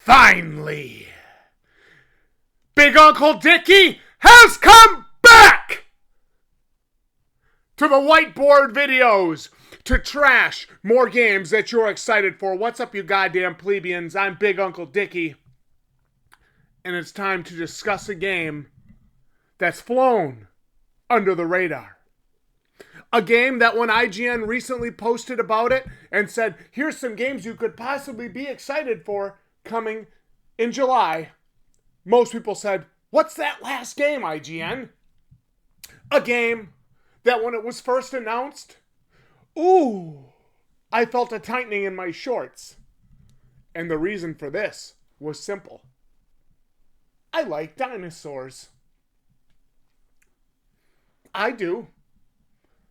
Finally, Big Uncle Dickie has come back to the whiteboard videos to trash more games that you're excited for. What's up, you goddamn plebeians? I'm Big Uncle Dickie, and it's time to discuss a game that's flown under the radar. A game that when IGN recently posted about it and said, here's some games you could possibly be excited for coming in July, most people said, what's that last game, IGN? A game that when it was first announced, I felt a tightening in my shorts. And the reason for this was simple. I like dinosaurs. I do.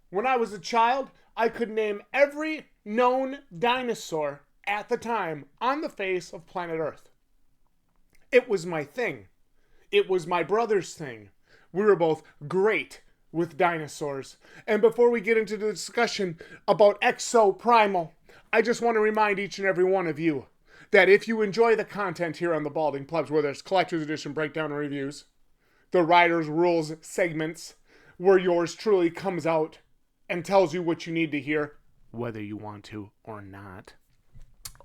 When I was a child, I could name every known dinosaur at the time on the face of planet Earth. It was my thing. It was my brother's thing. We were both great with dinosaurs. And before we get into the discussion about Exoprimal, I just want to remind each and every one of you that if you enjoy the content here on the Balding Plebs, where there's collector's edition breakdown and reviews, the Riders Rules segments, where yours truly comes out and tells you what you need to hear, whether you want to or not,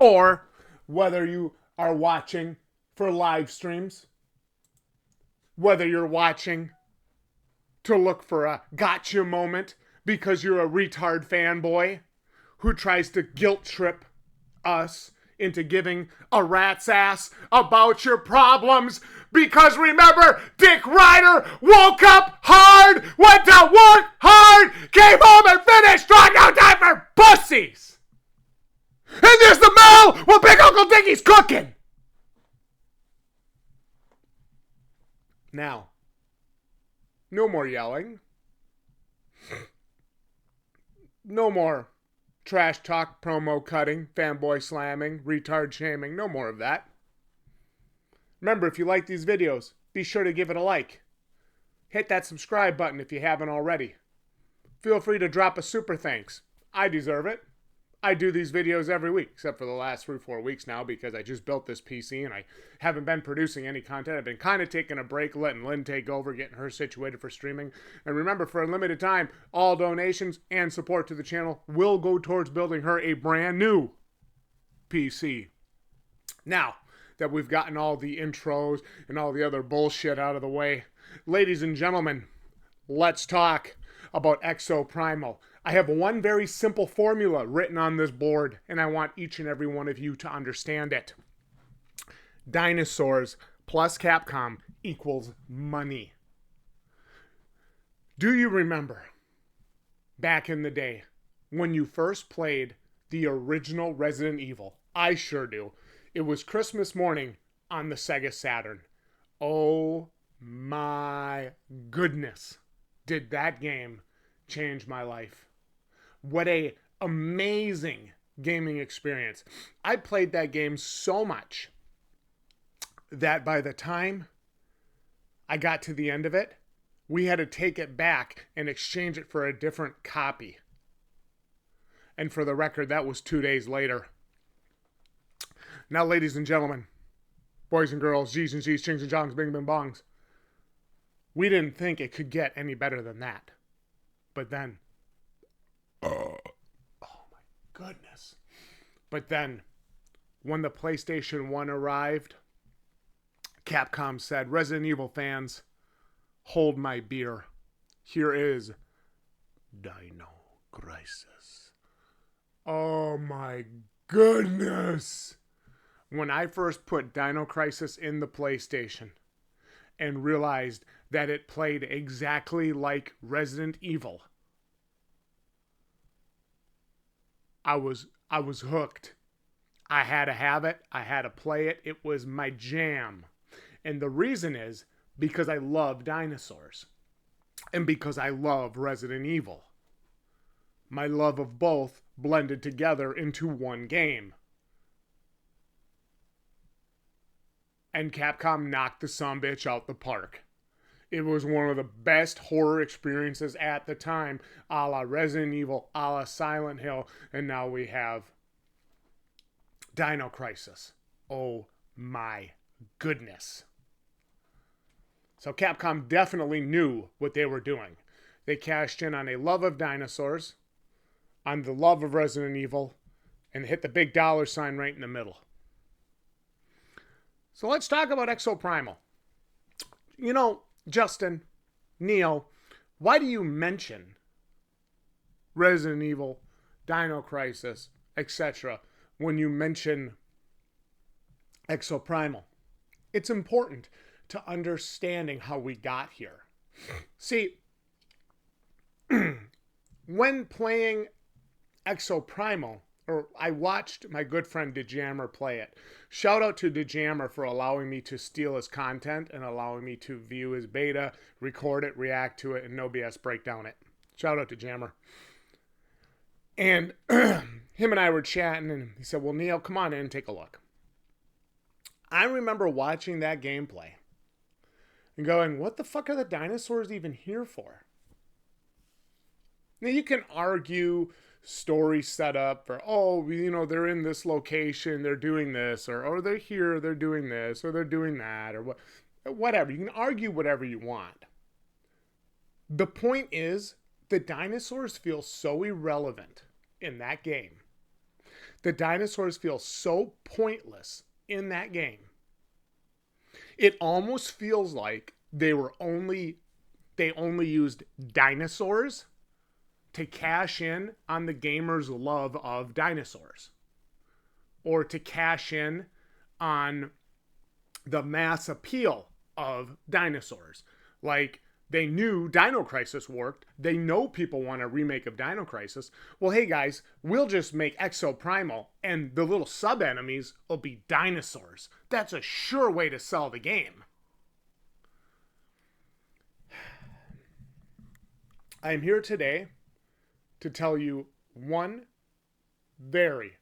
or whether you are watching for live streams, whether you're watching to look for a gotcha moment because you're a retard fanboy who tries to guilt trip us into giving a rat's ass about your problems. Because remember, Dick Ryder woke up hard, went to work hard, came home and finished, got no time for pussies. And there's the meal where Big Uncle Dickie's cooking. Now, no more yelling. No more trash talk, promo cutting, fanboy slamming, retard shaming. No more of that. Remember, if you like these videos, be sure to give it a like. Hit that subscribe button if you haven't already. Feel free to drop a super thanks. I deserve it. I do these videos every week, except for the last 3-4 weeks now because I just built this PC and I haven't been producing any content. I've been kind of taking a break, letting Lynn take over, getting her situated for streaming. And remember, for a limited time, all donations and support to the channel will go towards building her a brand new PC. Now that we've gotten all the intros and all the other bullshit out of the way, ladies and gentlemen, let's talk about Exoprimal. I have one very simple formula written on this board, and I want each and every one of you to understand it. Dinosaurs plus Capcom equals money. Do you remember back in the day when you first played the original Resident Evil? I sure do. It was Christmas morning on the Sega Saturn. Oh my goodness, did that game change my life. What a amazing gaming experience. I played that game so much that by the time I got to the end of it, we had to take it back and exchange it for a different copy. And for the record, that was 2 days later. Now, ladies and gentlemen, boys and girls, G's and G's, chings and jongs, bing bing bongs, we didn't think it could get any better than that. But then, oh my goodness. But then, when the PlayStation 1 arrived, Capcom said, Resident Evil fans, hold my beer. Here is Dino Crisis. Oh my goodness. When I first put Dino Crisis in the PlayStation and realized that it played exactly like Resident Evil, I was hooked. I had to have it. I had to play it. It was my jam. And the reason is because I love dinosaurs. And because I love Resident Evil. My love of both blended together into one game. And Capcom knocked the sumbitch out the park. It was one of the best horror experiences at the time, a la Resident Evil, a la Silent Hill, and now we have Dino Crisis. Oh my goodness. So Capcom definitely knew what they were doing. They cashed in on a love of dinosaurs, on the love of Resident Evil, and hit the big dollar sign right in the middle. So let's talk about Exoprimal. You know, Justin, Neo, why do you mention Resident Evil, Dino Crisis, etc. when you mention Exoprimal? It's important to understanding how we got here. See, when playing Exoprimal, or I watched my good friend DeJammer play it. Shout out to DeJammer for allowing me to steal his content and allowing me to view his beta, record it, react to it, and no BS break down it. Shout out to Jammer. And him and I were chatting, and he said, well, Neil, come on in and take a look. I remember watching that gameplay and going, what the fuck are the dinosaurs even here for? Now, you can argue story setup for, oh, you know, they're in this location, they're doing this, or oh, they're here, they're doing this, or they're doing that, or whatever. You can argue whatever you want. The point is, the dinosaurs feel so irrelevant in that game. The dinosaurs feel so pointless in that game. It almost feels like they only used dinosaurs to cash in on the gamer's love of dinosaurs, or to cash in on the mass appeal of dinosaurs. Like, they knew Dino Crisis worked. They know people want a remake of Dino Crisis. Well, hey guys, we'll just make Exoprimal and the little sub-enemies will be dinosaurs. That's a sure way to sell the game. I'm here today to tell you one very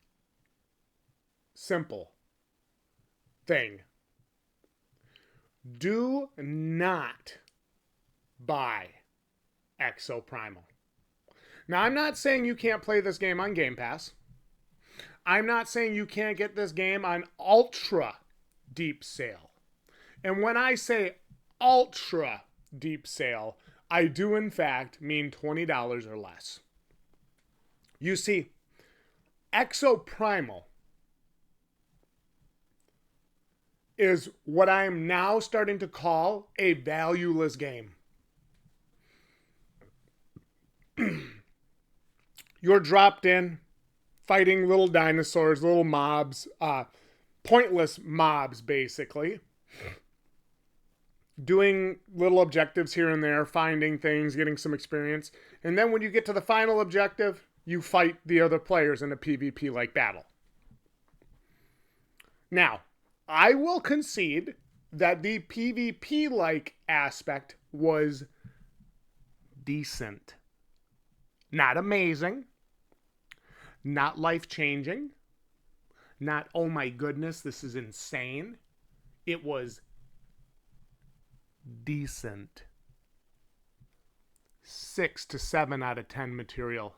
simple thing. Do not buy Exoprimal. Now, I'm not saying you can't play this game on Game Pass. I'm not saying you can't get this game on Ultra Deep Sale. And when I say Ultra Deep Sale, I do in fact mean $20 or less. You see, Exoprimal is what I am now starting to call a valueless game. You're dropped in, fighting little dinosaurs, little mobs, pointless mobs, basically. Doing little objectives here and there, finding things, getting some experience. And then when you get to the final objective, you fight the other players in a PvP-like battle. Now, I will concede that the PvP-like aspect was decent. Not amazing. Not life-changing. Not, oh my goodness, this is insane. It was decent. 6 to 7 out of 10 material.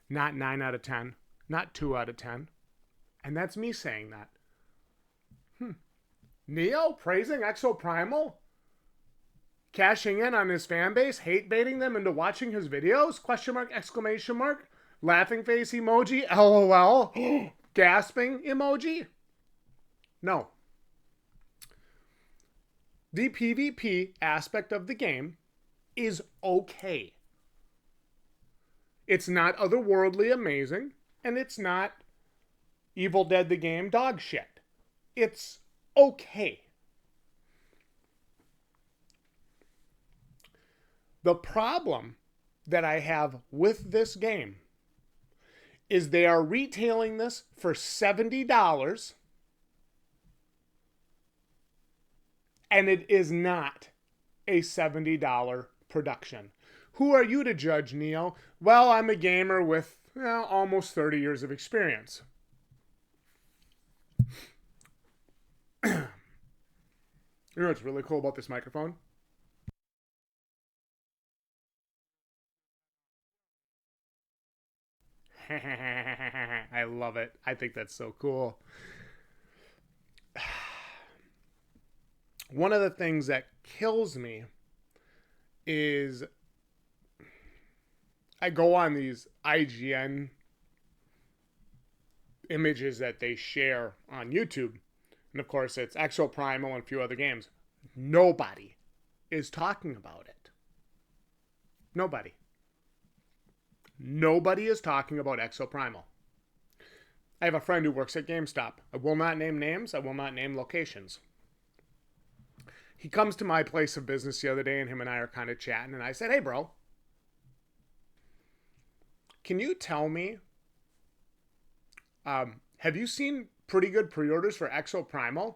Not 9 out of 10. Not 2 out of 10. And that's me saying that. Neo praising Exoprimal? Cashing in on his fan base? Hate baiting them into watching his videos? Question mark, exclamation mark? Laughing face emoji? LOL? Gasping emoji? No. The PvP aspect of the game is okay. It's not otherworldly amazing, and it's not Evil Dead the game dog shit. It's okay. The problem that I have with this game is they are retailing this for $70, and it is not a $70 production. Who are you to judge, Neo? Well, I'm a gamer with almost 30 years of experience. You know what's really cool about this microphone? I love it. I think that's so cool. one of the things that kills me is I go on these IGN images that they share on YouTube. And of course, it's Exoprimal and a few other games. Nobody is talking about it. Nobody. Nobody is talking about Exoprimal. I have a friend who works at GameStop. I will not name names. I will not name locations. He comes to my place of business the other day, and him and I are kind of chatting. And I said, hey, bro, can you tell me, have you seen pretty good pre-orders for Exoprimal?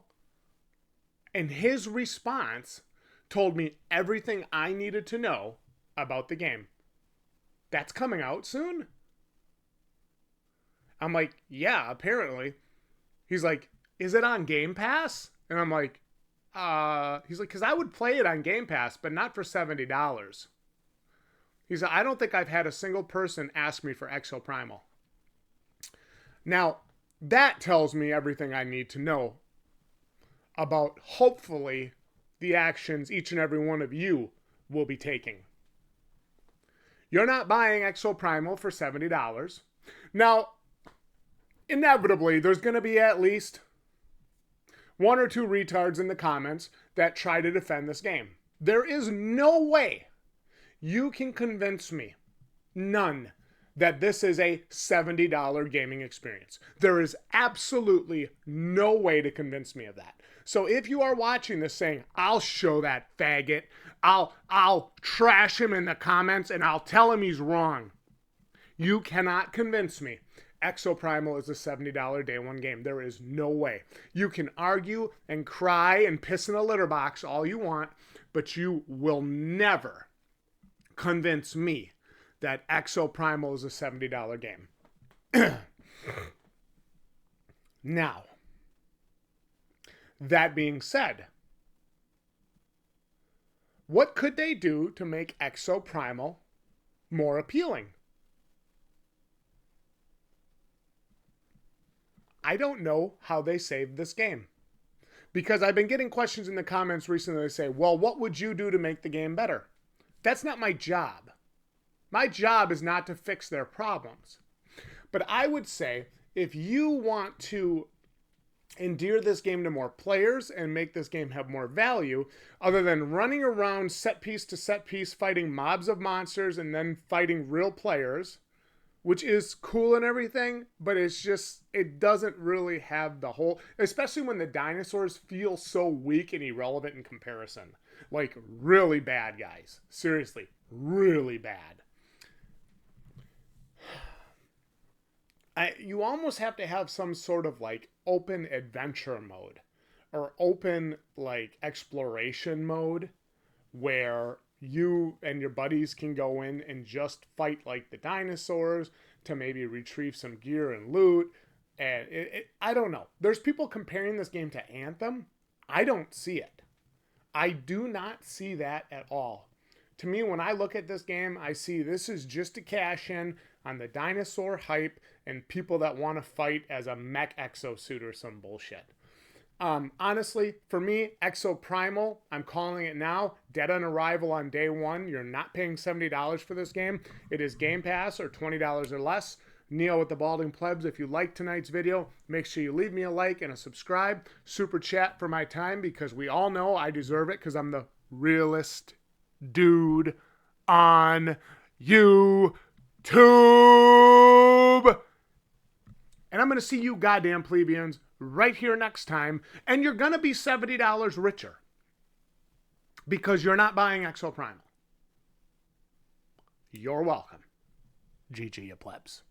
And his response told me everything I needed to know about the game. That's coming out soon? I'm like, yeah, apparently. He's like, is it on Game Pass? And I'm like, he's like, because I would play it on Game Pass, but not for $70. He's like, I don't think I've had a single person ask me for Exoprimal. Now, that tells me everything I need to know about, hopefully, the actions each and every one of you will be taking. You're not buying Exoprimal for $70. Now, inevitably, there's going to be at least one or two retards in the comments that try to defend this game. There is no way you can convince me, none, that this is a $70 gaming experience. There is absolutely no way to convince me of that. So if you are watching this saying, I'll show that faggot, I'll trash him in the comments and I'll tell him he's wrong, you cannot convince me Exoprimal is a $70 day one game. There is no way. You can argue and cry and piss in a litter box all you want, but you will never convince me that Exoprimal is a $70 game. Now, that being said, what could they do to make Exoprimal more appealing? I don't know how they saved this game. Because I've been getting questions in the comments recently that say, well, what would you do to make the game better? That's not my job. My job is not to fix their problems. But I would say, if you want to endear this game to more players and make this game have more value, other than running around set piece to set piece fighting mobs of monsters and then fighting real players, which is cool and everything, but it's just, it doesn't really have the whole, especially when the dinosaurs feel so weak and irrelevant in comparison. Like, really bad, guys. Seriously, really bad. You almost have to have some sort of like open adventure mode or open like exploration mode where you and your buddies can go in and just fight like the dinosaurs to maybe retrieve some gear and loot. And I don't know. There's people comparing this game to Anthem. I don't see it. I do not see that at all. To me, when I look at this game, I see this is just a cash in on the dinosaur hype and people that want to fight as a mech exosuit or some bullshit. Honestly, for me, Exoprimal, I'm calling it now, dead on arrival on day one. You're not paying $70 for this game. It is Game Pass or $20 or less. Neo with the Balding Plebs. If you liked tonight's video, make sure you leave me a like and a subscribe. Super chat for my time because we all know I deserve it because I'm the realest dude on YouTube. And I'm going to see you goddamn plebeians right here next time. And you're going to be $70 richer because you're not buying Exoprimal. You're welcome. GG, you plebs.